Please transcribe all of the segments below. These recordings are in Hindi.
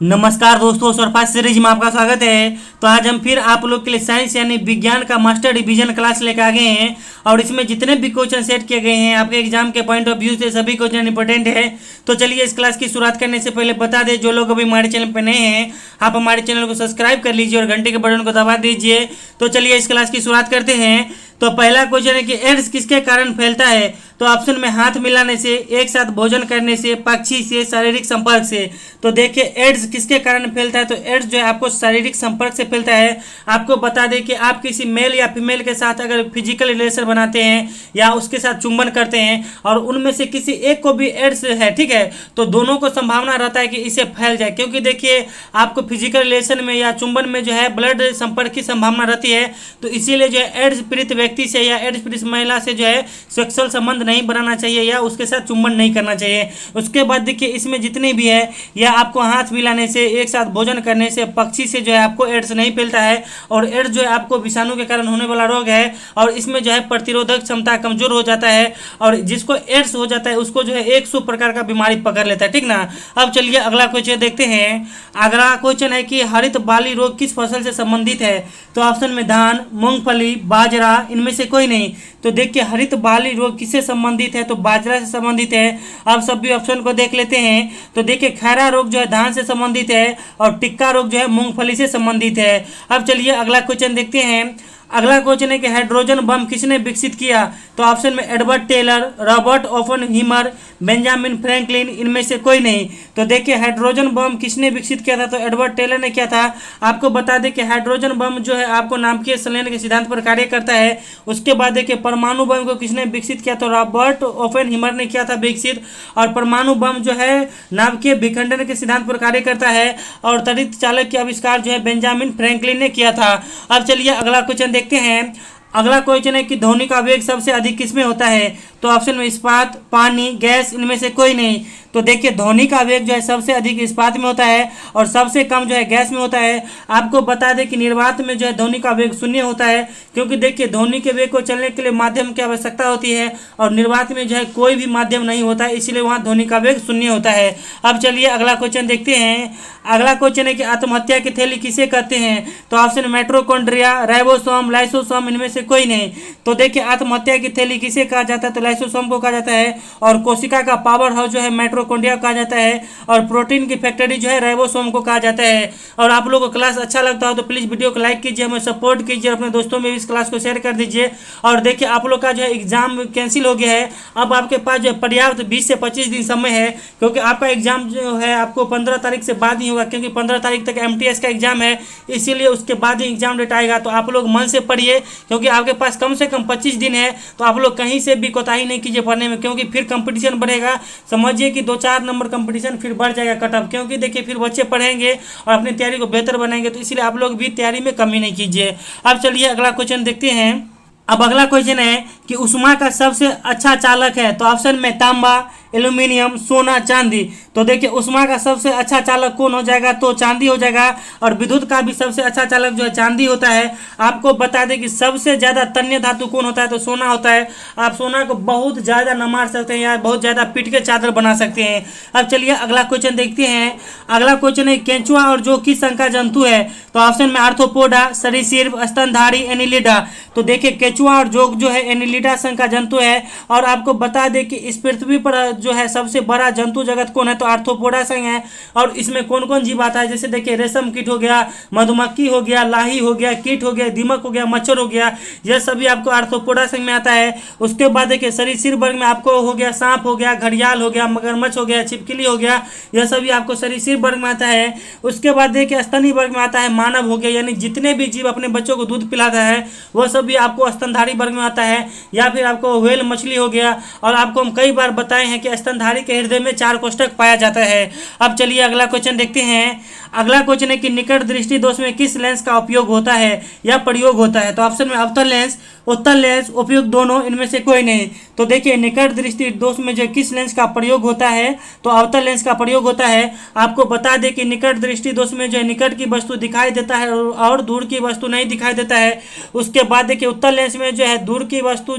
नमस्कार दोस्तों, सरफास सीरीज में आपका स्वागत है। तो आज हम फिर आप लोग के लिए साइंस यानी विज्ञान का मास्टर डिवीजन क्लास लेकर आ गए हैं और इसमें जितने भी क्वेश्चन सेट किए गए हैं आपके एग्जाम के पॉइंट ऑफ व्यू से सभी क्वेश्चन इंपॉर्टेंट है। तो चलिए इस क्लास की शुरुआत करने से पहले बता दें, जो लोग अभी हमारे चैनल पर नए हैं आप हमारे चैनल को सब्सक्राइब कर लीजिए और घंटे के बटन को दबा दीजिए। तो चलिए इस क्लास की शुरुआत करते हैं। तो पहला क्वेश्चन है कि एड्स किसके कारण फैलता है। तो ऑप्शन में हाथ मिलाने से, एक साथ भोजन करने से, पक्षी से, शारीरिक संपर्क से। तो देखिए एड्स किसके कारण फैलता है। तो एड्स जो है आपको शारीरिक संपर्क से फैलता है। आपको बता दें कि आप किसी मेल या फीमेल के साथ अगर फिजिकल रिलेशन बनाते हैं या उसके साथ चुंबन करते हैं और उनमें से किसी एक को भी एड्स है, ठीक है, तो दोनों को संभावना रहता है कि इसे फैल जाए, क्योंकि देखिए आपको फिजिकल रिलेशन में या चुंबन में जो है ब्लड संपर्क की संभावना रहती है। तो इसीलिए जो है एड्स पीड़ित व्यक्ति से या एड्स पीड़ित महिला से जो है सेक्सुअल संबंध नहीं बनाना चाहिए या उसके साथ चुंबन नहीं करना चाहिए। उसके बाद देखिए इसमें जितने भी है या आपको हाथ मिलाने से, एक साथ भोजन करने से, पक्षी से जो है आपको एड्स नहीं फैलता है। और एड्स जो है आपको विषाणु के कारण होने वाला रोग है और इसमें जो है प्रतिरोधक क्षमता कमजोर हो जाता है और जिसको एड्स हो जाता है उसको जो है 100 प्रकार का बीमारी पकड़ लेता है, ठीक ना। अब चलिए अगला क्वेश्चन देखते हैं। अगला क्वेश्चन है कि हरित बाली रोग किस फसल से संबंधित है। तो ऑप्शन में धान, मूंगफली, बाजरा, इनमें से कोई नहीं। तो देखिए हरित बाली रोग किससे संबंधित है। तो बाजरा से संबंधित है। अब सभी ऑप्शन को देख लेते हैं। तो देखिए खैरा रोग जो है धान से संबंधित है और टिक्का रोग जो है मूंगफली से संबंधित है। अब चलिए अगला क्वेश्चन देखते हैं। अगला क्वेश्चन है कि हाइड्रोजन बम किसने विकसित किया। तो ऑप्शन में Edward Teller, Robert Oppenheimer, Benjamin Franklin, इनमें से कोई नहीं। तो देखिए हाइड्रोजन बम किसने विकसित किया था। तो एडवर्ड टेलर ने किया था। आपको बता दें कि हाइड्रोजन बम जो है आपको नाभिकीय संलयन के सिद्धांत पर कार्य करता है। उसके बाद देखिए परमाणु बम को किसने विकसित किया। तो रॉबर्ट ओपनहीमर ने किया था विकसित। और परमाणु बम जो है नाभिकीय विखंडन के सिद्धांत पर कार्य करता है और त्वरित चालक के आविष्कार जो है बेंजामिन फ्रैंकलिन ने किया था। अब चलिए अगला क्वेश्चन देखते हैं। अगला क्वेश्चन है कि ध्वनि का वेग सबसे अधिक किसमें होता है। तो ऑप्शन में इस्पात, पानी, गैस, इनमें से कोई नहीं। तो देखिए ध्वनि का वेग जो है सबसे अधिक इस्पात में होता है और सबसे कम जो है गैस में होता है। आपको बता दें कि निर्वात में जो है ध्वनि का वेग 0 होता है, क्योंकि देखिए ध्वनि के वेग को चलने के लिए माध्यम की आवश्यकता होती है और निर्वात में जो है कोई भी माध्यम नहीं होता है, इसलिए वहाँ ध्वनि का वेग 0 होता है। अब चलिए अगला क्वेश्चन देखते हैं। अगला क्वेश्चन है कि आत्महत्या की थैली किसे कहते हैं। तो ऑप्शन माइटोकॉन्ड्रिया, राइबोसोम, लाइसोसोम, इनमें से कोई नहीं। तो देखिए आत्महत्या की थैली किसे कहा जाता है। तो लाइसोसोम को कहा जाता है और कोशिका का पावर हाउस जो है माइटोकॉन्ड्रिया कहा जाता है और प्रोटीन की फैक्ट्री जो है राइबोसोम को कहा जाता है। और आप लोगों को क्लास अच्छा लगता हो तो प्लीज़ वीडियो को लाइक कीजिए, हमें सपोर्ट कीजिए, अपने दोस्तों में भी इस क्लास को शेयर कर दीजिए। और देखिए आप लोग का जो है एग्जाम कैंसिल हो गया है। अब आपके पास जो है पर्याप्त 20 से 25 दिन समय है, क्योंकि आपका एग्जाम जो है आपको 15 तारीख से बाद ही होगा, क्योंकि 15 तारीख तक MTS का एग्जाम है, इसीलिए उसके बाद ही एग्जाम डेट आएगा। तो आप लोग मन से पढ़िए, क्योंकि आपके पास कम से कम 25 दिन है। तो आप लोग कहीं से भी कोताही नहीं कीजिए पढ़ने में, क्योंकि फिर कंपटीशन बढ़ेगा। समझिए कि 2-4 नंबर कंपटीशन फिर बढ़ जाएगा कट ऑफ, क्योंकि देखिए फिर बच्चे पढ़ेंगे और अपनी तैयारी को बेहतर बनाएंगे। तो इसलिए आप लोग भी तैयारी में कमी नहीं कीजिए। अब चलिए अगला क्वेश्चन देखते हैं। अब अगला क्वेश्चन है कि ऊष्मा का सबसे अच्छा चालक है। तो ऑप्शन में तांबा, एल्यूमिनियम, सोना, चांदी। तो देखिए ऊष्मा का सबसे अच्छा चालक कौन हो जाएगा। तो चांदी हो जाएगा। और विद्युत का भी सबसे अच्छा चालक जो है चांदी होता है। आपको बता दें कि सबसे ज़्यादा तन्य धातु कौन होता है। तो सोना होता है। आप सोना को बहुत ज़्यादा न मार सकते हैं या बहुत ज़्यादा पीट के चादर बना सकते हैं। अब चलिए अगला क्वेश्चन देखते हैं। अगला क्वेश्चन है केंचुआ और जोक किस संघ का जंतु है। तो ऑप्शन में आर्थ्रोपोडा, सरीसृप, स्तनधारी, एनिलिडा। तो देखिए केंचुआ और जोक जो है एनिलिडा संघ का जंतु है। और आपको बता दें कि इस पृथ्वी पर जो है सबसे बड़ा जंतु जगत कौन है। तो आर्थ्रोपोडा संघ है। और इसमें कौन कौन जीव आता है, जैसे देखिए रेशम कीट हो गया, मधुमक्खी हो गया, लाही हो गया, कीट हो गया, दीमक हो गया, मच्छर हो गया, यह सभी आपको आर्थ्रोपोडा संघ में आता है। उसके बाद देखिए सरीसृप वर्ग में आपको हो गया सांप हो गया, घड़ियाल हो गया, मगरमच्छ हो गया, छिपकली हो गया, यह सभी आपको सरीसृप वर्ग में आता है। उसके बाद देखिए स्तनी वर्ग में आता है मानव हो गया, यानी जितने भी जीव अपने बच्चों को दूध पिलाता है वह सभी आपको स्तनधारी वर्ग में आता है। या फिर आपको व्हेल मछली हो गया। और आपको हम कई बार बताए हैं कि स्तनधारी के हृदय में 4 कोष्ठक पाया जाता है। अब चलिए अगला क्वेश्चन देखते हैं। अगला क्वेश्चन है कि निकट दृष्टि दोष में किस लेंस का उपयोग होता है या प्रयोग होता है। तो ऑप्शन में अवतल लेंस, उत्तल लेंस, उपयुक्त दोनों, इनमें से कोई नहीं। तो देखिए निकट दृष्टि दोष में जो किस लेंस का प्रयोग होता है तो अवतल लेंस का प्रयोग होता है। आपको बता दें कि निकट दृष्टि दोष में जो है निकट की वस्तु दिखाई देता है और दूर की वस्तु नहीं दिखाई देता है। उसके बाद देखिए उत्तल लेंस में जो है दूर की वस्तु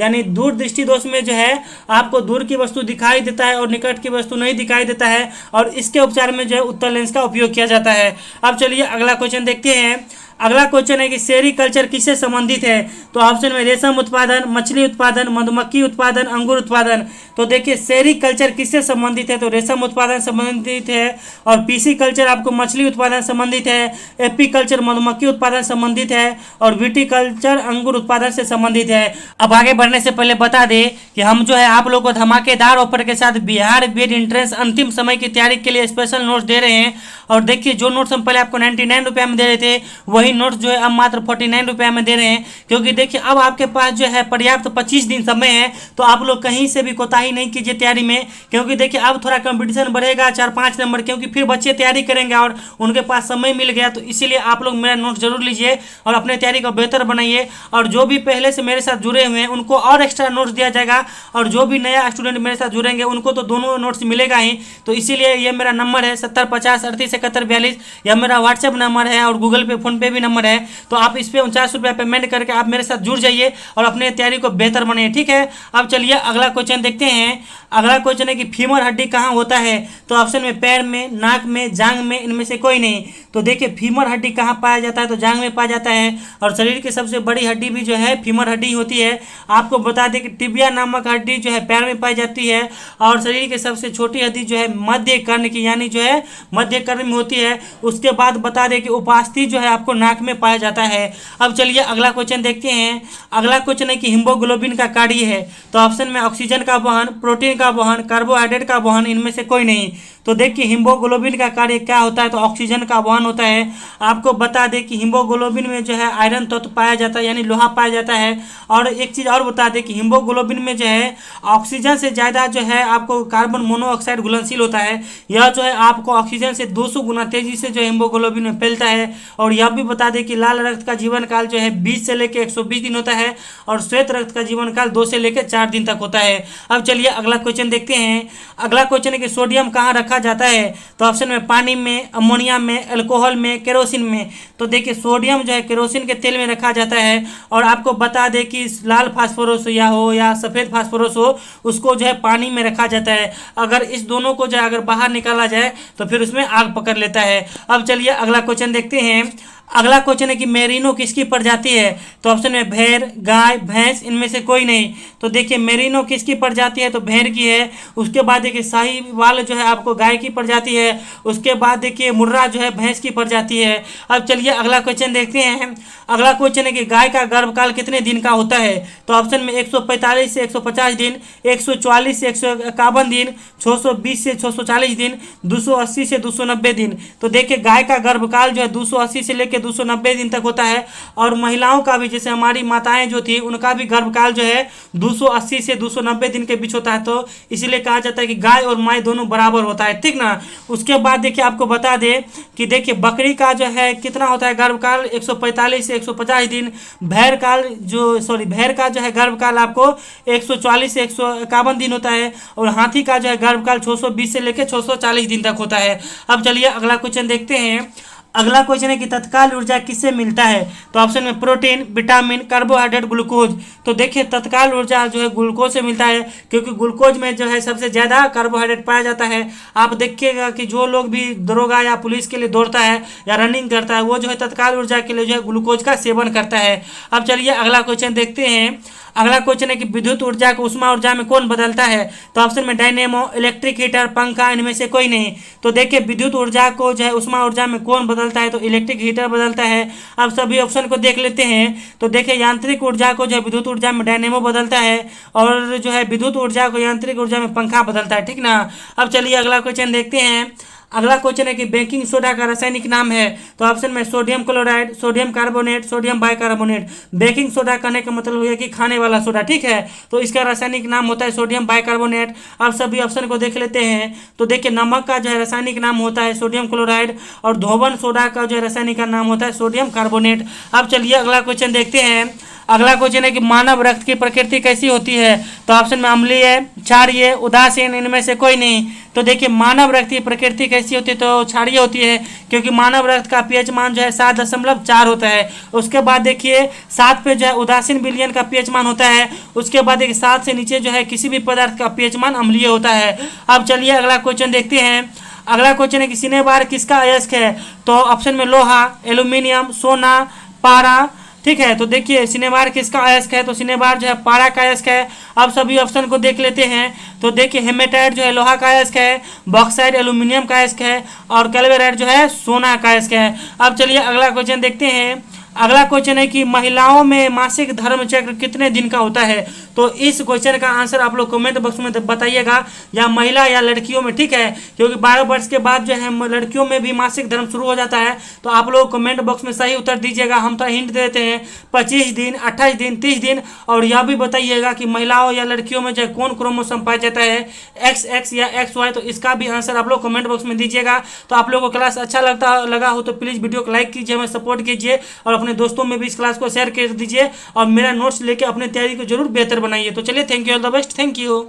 यानी दूर दृष्टि दोष में जो है आपको दूर की वस्तु दिखाई देता है और निकट की वस्तु नहीं दिखाई देता है, और इसके उपचार में जो है उत्तल लेंस का उपयोग किया जाता है। अब चलिए अगला क्वेश्चन देखते हैं। अगला क्वेश्चन है कि सेरीकल्चर किससे संबंधित है। तो ऑप्शन में रेशम उत्पादन, मछली उत्पादन, मधुमक्खी उत्पादन, अंगूर उत्पादन। तो देखिए सेरीकल्चर किससे संबंधित है तो रेशम उत्पादन संबंधित है, और पीसी कल्चर आपको मछली उत्पादन संबंधित है, एपीकल्चर मधुमक्खी उत्पादन संबंधित है, और विटीकल्चर अंगूर उत्पादन से संबंधित है। अब आगे बढ़ने से पहले बता दें कि हम जो है आप लोगों को धमाकेदार ऑफर के साथ बिहार बीएड एंट्रेंस अंतिम समय की तैयारी के लिए स्पेशल नोट्स दे रहे हैं। और देखिए जो नोट्स हम पहले आपको 99 रुपये में दे रहे थे वही नोट्स जो है अब मात्र 49 रुपये में दे रहे हैं, क्योंकि देखिए अब आपके पास जो है पर्याप्त 25 दिन समय है। तो आप लोग कहीं से भी कोताही नहीं कीजिए तैयारी में, क्योंकि देखिए अब थोड़ा कंपटीशन बढ़ेगा 4-5 नंबर, क्योंकि फिर बच्चे तैयारी करेंगे और उनके पास समय मिल गया। तो इसीलिए आप लोग मेरा नोट जरूर लीजिए और अपने तैयारी को बेहतर बनाइए। और जो भी पहले से मेरे साथ जुड़े हुए हैं उनको और एक्स्ट्रा नोट्स दिया जाएगा, और जो भी नया स्टूडेंट मेरे साथ जुड़ेंगे उनको तो दोनों नोट्स मिलेगा ही। तो इसीलिए ये मेरा नंबर है 7050387142, यह मेरा व्हाट्सएप नंबर है और गूगल पे फोन पे भी नंबर है। तो आप इस पे 49 रुपये पेमेंट करके आप मेरे साथ जुड़ जाइए और अपने तैयारी को बेहतर बनाइए, ठीक है। अब चलिए अगला क्वेश्चन देखते हैं। अगला क्वेश्चन है कि फीमर हड्डी कहाँ होता है। तो ऑप्शन में पैर में, नाक में, जांघ में, इनमें से कोई नहीं। तो देखिए फीमर हड्डी कहाँ पाया जाता है तो जांघ में पाया जाता है, और शरीर की सबसे बड़ी हड्डी भी जो है फीमर हड्डी होती है। आपको बता दें कि टिबिया नामक हड्डी जो है पैर में पाई जाती है, और शरीर की सबसे छोटी हड्डी जो है मध्य कर्ण की यानी जो है मध्य कर्ण में होती है। उसके बाद बता दें कि उपास्थि जो है आपको नाक में पाया जाता है। अब चलिए अगला क्वेश्चन देखते हैं। अगला क्वेश्चन है कि हीमोग्लोबिन का कार्य है। तो ऑप्शन में ऑक्सीजन का वहन, प्रोटीन का वहन, कार्बोहाइड्रेट का वहन, इनमें से कोई नहीं। तो देखिए हीमोग्लोबिन का कार्य क्या होता है तो ऑक्सीजन का वहन होता है। आपको बता दें कि हीमोग्लोबिन में जो है आयरन तत्व पाया जाता है यानी लोहा पाया जाता है। और एक चीज़ और बता दें कि हीमोग्लोबिन में जो है ऑक्सीजन से ज़्यादा जो है आपको कार्बन मोनोऑक्साइड घुलनशील होता है। यह जो है आपको ऑक्सीजन से 200 गुना तेजी से जो हीमोग्लोबिन में फैलता है। और यह भी बता दें कि लाल रक्त का जीवन काल जो है 20 से लेकर 120 दिन होता है, और श्वेत रक्त का जीवन काल 2 से लेकर 4 दिन तक होता है। अब चलिए अगला क्वेश्चन देखते हैं। अगला क्वेश्चन है कि सोडियम कहाँ रखा जाता है। तो ऑप्शन में पानी में, अमोनिया में, अल्कोहल में, केरोसिन में। तो देखिए सोडियम जो है केरोसिन के तेल में रखा जाता है। और आपको बता दें कि लाल फास्फोरस हो या सफ़ेद फास्फोरस हो उसको जो है पानी में रखा जाता है। अगर इस दोनों को जो है अगर बाहर निकाला जाए तो फिर उसमें आग पकड़ लेता है। अब चलिए अगला क्वेश्चन देखते हैं। अगला क्वेश्चन है कि मेरिनो किसकी प्रजाति है। तो ऑप्शन में भेड़, गाय, भैंस, इनमें से कोई नहीं। तो देखिए मेरिनो किसकी प्रजाति है तो भेड़ की है। उसके बाद देखिए साहीवाल जो है आपको गाय की प्रजाति है। उसके बाद देखिए मुर्रा जो है भैंस की प्रजाति है। अब चलिए अगला क्वेश्चन देखते हैं। अगला क्वेश्चन है कि गाय का गर्भकाल कितने दिन का होता है। तो ऑप्शन में 145 से 150 दिन, 144 से 151 दिन, 620 से 640 दिन, 280 से 290 दिन। तो देखिए गाय का गर्भकाल जो है 280 से लेकर 290 दिन तक होता है। और महिलाओं का भी जैसे हमारी माताएं जो थी उनका भी गर्भकाल जो है 280 से 290 दिन के बीच होता है। तो इसलिए कहा जाता है कि गाय और माई दोनों बराबर होता है, ठीक ना। उसके बाद देखिए आपको बता दें कि देखिए बकरी का जो है कितना होता है गर्भकाल 145 से 150 दिन। भेड़ का जो है गर्भकाल आपको 144 से 151 दिन होता है। और हाथी का जो है गर्भकाल 620 से लेकर 640 दिन तक होता है। अब चलिए अगला क्वेश्चन देखते हैं। अगला क्वेश्चन है कि तत्काल ऊर्जा किससे मिलता है। तो ऑप्शन में प्रोटीन, विटामिन, कार्बोहाइड्रेट, ग्लूकोज। तो देखिए तत्काल ऊर्जा जो है ग्लूकोज से मिलता है, क्योंकि ग्लूकोज में जो है सबसे ज़्यादा कार्बोहाइड्रेट पाया जाता है। आप देखिएगा कि जो लोग भी दरोगा या पुलिस के लिए दौड़ता है या रनिंग करता है वो जो है तत्काल ऊर्जा के लिए जो है ग्लूकोज का सेवन करता है। अब चलिए अगला क्वेश्चन देखते हैं। अगला क्वेश्चन है कि विद्युत ऊर्जा को उष्मा ऊर्जा में कौन बदलता है। तो ऑप्शन में डायनेमो, इलेक्ट्रिक हीटर, पंखा, इनमें से कोई नहीं। तो देखिए विद्युत ऊर्जा को जो है उष्मा ऊर्जा में कौन बदलता है तो इलेक्ट्रिक हीटर बदलता है। अब सभी ऑप्शन को देख लेते हैं। तो देखिए यांत्रिक ऊर्जा को जो है विद्युत ऊर्जा में डायनेमो बदलता है, और जो है विद्युत ऊर्जा को यांत्रिक ऊर्जा में पंखा बदलता है, ठीक ना। अब चलिए अगला क्वेश्चन देखते हैं। अगला क्वेश्चन है कि बेकिंग सोडा का रासायनिक नाम है। तो ऑप्शन में sodium chloride, sodium carbonate, sodium bicarbonate. Baking soda कहने का मतलब हो गया कि खाने वाला सोडा, ठीक है। तो इसका रासायनिक नाम होता है सोडियम बाइकार्बोनेट। अब सभी ऑप्शन को देख लेते हैं। तो देखिए, नमक का जो है रासायनिक नाम होता है सोडियम क्लोराइड, और धोवन सोडा का जो है रासायनिक नाम होता है सोडियम कार्बोनेट। अब चलिए अगला क्वेश्चन देखते हैं। अगला क्वेश्चन है कि मानव रक्त की प्रकृति कैसी होती है। तो ऑप्शन में अम्लीय, क्षारीय, उदासीन, इनमें से कोई नहीं। तो देखिए, मानव रक्त की प्रकृति कैसी होती है, तो क्षारीय होती है, क्योंकि मानव रक्त का पीएच मान जो है 7.4 होता है। उसके बाद देखिए 7 पे जो है उदासीन विलयन का पीएच मान होता है। उसके बाद देखिए 7 से नीचे जो है किसी भी पदार्थ का पीएच मान अम्लीय होता है। अब चलिए अगला क्वेश्चन देखते हैं। अगला क्वेश्चन है कि सिनेबार किसका अयस्क है। तो ऑप्शन में लोहा, एल्यूमिनियम, सोना, पारा, ठीक है। तो देखिए सिनेबार किसका अयस्क है, तो सिनेबार जो है पारा का अयस्क है। अब सभी ऑप्शन को देख लेते हैं। तो देखिए हेमेटाइट जो है लोहा का अयस्क है, बॉक्साइड एल्यूमिनियम का अयस्क है, और कैल्वेराइट जो है सोना का अयस्क है। अब चलिए अगला क्वेश्चन देखते हैं। अगला क्वेश्चन है कि महिलाओं में मासिक धर्म चक्र कितने दिन का होता है। तो इस क्वेश्चन का आंसर आप लोग कमेंट बॉक्स में बताइएगा, या महिला या लड़कियों में, ठीक है। क्योंकि 12 वर्ष के बाद जो है लड़कियों में भी मासिक धर्म शुरू हो जाता है। तो आप लोग कमेंट बॉक्स में सही उत्तर दीजिएगा। हम तो हिंट देते हैं 25 दिन, 28 दिन, 30 दिन। और यह भी बताइएगा कि महिलाओं या लड़कियों में जो कौन क्रोमोसोम पाया जाता है, XX या XY। तो इसका भी आंसर आप लोग कमेंट बॉक्स में दीजिएगा। तो आप लोगों को क्लास अच्छा लगा हो तो प्लीज़ वीडियो को लाइक कीजिए, हमें सपोर्ट कीजिए, और अपने दोस्तों में भी इस क्लास को शेयर कर दीजिए। और मेरा नोट्स लेके अपनी तैयारी को जरूर बेहतर बनाइए। तो चलिए, thank you, all the best, thank you.